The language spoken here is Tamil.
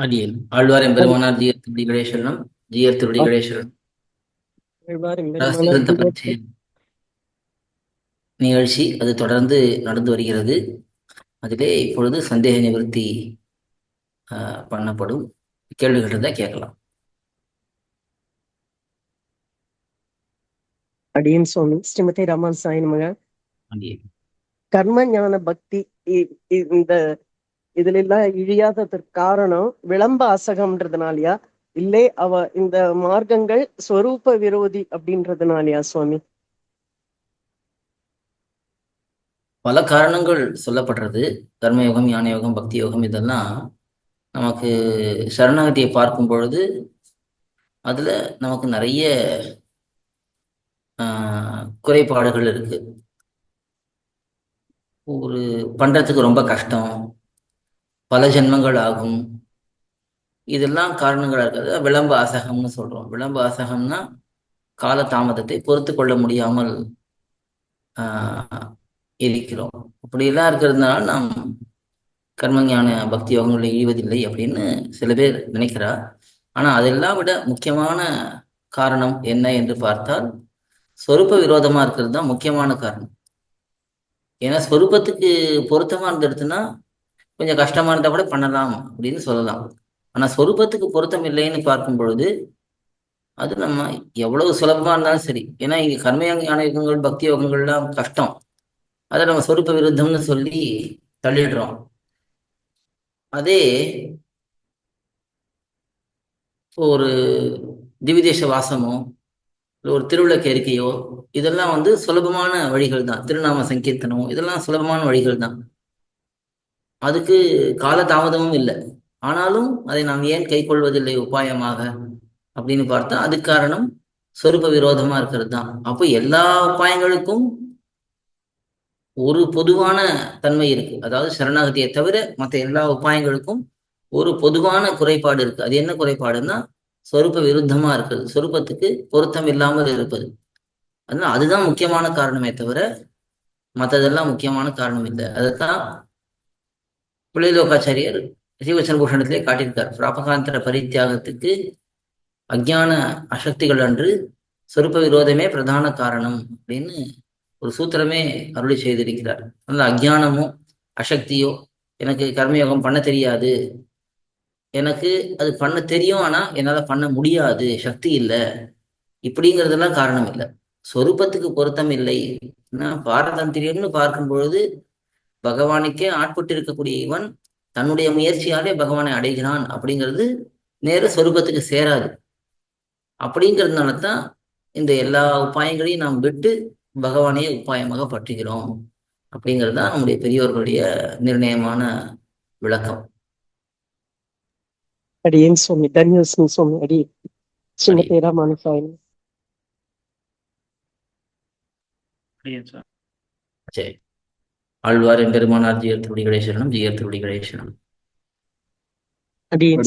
அடியேன் ஆழ்வார் எம்பெருமானார் ஜீயர் திருவடி கணேசரணம். ஜீயர் திருவடி கணேசரணம். பெருமானார் ரகசியகிரந்த பரீட்சை நிகழ்ச்சி அது தொடர்ந்து நடந்து வருகிறது. அதிலே இப்பொழுது சந்தேக நிவர்த்தி பண்ணப்படும். கேள்விகள் இருந்தால் கேட்கலாம். அடியேன் சுவாமி ஸ்ரீமதி ராமானுசாய நமக. அடியேன். கர்ம ஞான பக்தி இந்த இதுல எல்லாம் இழியாததற்கு காரணம் விளம்ப அசகம்ன்றதுனாலயா இல்லே இந்த மார்க்கங்கள் ஸ்வரூப விரோதி அப்படின்றதுனாலயா சுவாமி? பல காரணங்கள் சொல்லப்படுறது. கர்மயோகம், ஞான யோகம், பக்தி யோகம் இதெல்லாம் நமக்கு சரணாகதியை பார்க்கும் பொழுது அதுல நமக்கு நிறைய குறைபாடுகள் இருக்கு. ஒரு பண்றதுக்கு ரொம்ப கஷ்டம், பல ஜென்மங்கள் ஆகும். இதெல்லாம் காரணங்களா இருக்காது. விளம்ப அசகம்னு சொல்றோம். விளம்ப அசகம்னா கால தாமதத்தை பொறுத்து கொள்ள முடியாமல் ஆஹ் இருக்கிறோம். அப்படியெல்லாம் இருக்கிறதுனால நாம் கர்மஞான பக்தி யோகங்களில் ஈடுவதில்லை அப்படின்னு சில பேர் நினைக்கிறார். ஆனா அதெல்லாம் விட முக்கியமான காரணம் என்ன என்று பார்த்தால் சொரூப விரோதமா இருக்கிறது தான் முக்கியமான காரணம். ஏன்னா ஸ்வரூபத்துக்கு பொருத்தமா இருந்துடுத்துன்னா கொஞ்சம் கஷ்டமா இருந்தா கூட பண்ணலாம் அப்படின்னு சொல்லலாம். ஆனா ஸ்வரூபத்துக்கு பொருத்தம் இல்லைன்னு பார்க்கும் பொழுது அது நம்ம எவ்வளவு சுலபமா இருந்தாலும் சரி, ஏன்னா இங்க ஞான யோகங்கள், பக்தி யோகங்கள்லாம் கஷ்டம். அதை நம்ம சொரூப விருத்தம்னு சொல்லி தள்ளிடுறோம். அதே ஒரு திவிதேச வாசமோ இல்லை ஒரு திருவிளக்கு எரிக்கையோ இதெல்லாம் சுலபமான வழிகள் தான். திருநாம சங்கீர்த்தனமோ இதெல்லாம் சுலபமான வழிகள் தான். அதுக்கு கால தாமதமும் இல்லை. ஆனாலும் அதை நாம் ஏன் கை கொள்வதில்லை உபாயமாக அப்படின்னு பார்த்தா அதுக்கு காரணம் சொரூப விரோதமா இருக்கிறது தான். அப்போ எல்லா உபாயங்களுக்கும் ஒரு பொதுவான தன்மை இருக்கு. அதாவது சரணாகதியை தவிர மற்ற எல்லா உபாயங்களுக்கும் ஒரு பொதுவான குறைபாடு இருக்கு. அது என்ன குறைபாடுன்னா சொரூப விருத்தமா இருக்குது, சொரூபத்துக்கு பொருத்தம் இல்லாமல் இருப்பது. அதனால அதுதான் முக்கியமான காரணமே தவிர மற்றதெல்லாம் முக்கியமான காரணம் இல்லை. அதைத்தான் பிள்ளைலோகாச்சாரியர் ஸ்ரீவச்சன பூஷணத்திலே காட்டியிருக்கார். பிராபகாந்தர பரித்தியாகத்துக்கு அஜ்ஞான அசக்திகள் அன்று சொரூப விரோதமே பிரதான காரணம் அப்படின்னு ஒரு சூத்திரமே அருளி செய்திருக்கிறார். அதனால அஜ்ஞானமோ அசக்தியோ, எனக்கு கர்மயோகம் பண்ண தெரியாது, எனக்கு அது பண்ண தெரியும் ஆனா என்னால பண்ண முடியாது, சக்தி இல்லை, இப்படிங்கிறதெல்லாம் காரணம் இல்லை. சொரூபத்துக்கு பொருத்தம் இல்லை. பாரதந்திரியம்னு பார்க்கும் பொழுது பகவானுக்கே ஆட்பட்டு இருக்கக்கூடிய இவன் தன்னுடைய முயற்சியாலே பகவானை அடைகிறான் அப்படிங்கிறது நேர சொரூபத்துக்கு சேராது. அப்படிங்கிறதுனால தான் இந்த எல்லா உபாயங்களையும் நாம் விட்டு பகவானையே உபாயமாக பற்றுகிறோம். அப்படிங்கிறது தான் நம்முடைய பெரியோர்களுடைய நிர்ணயமான விளக்கம். அடியேன் சுவாமி தன்யோஸ்மி சுவாமி. அடி அடி ஸ்ரீமதி ராமானுசாய நமக. சரி. ஆழ்வார் எம்பெருமானார் ஜீயர் திருவடி கணேசரணம். ஜீயர் திருவடி கணேசரணம். அடியேன்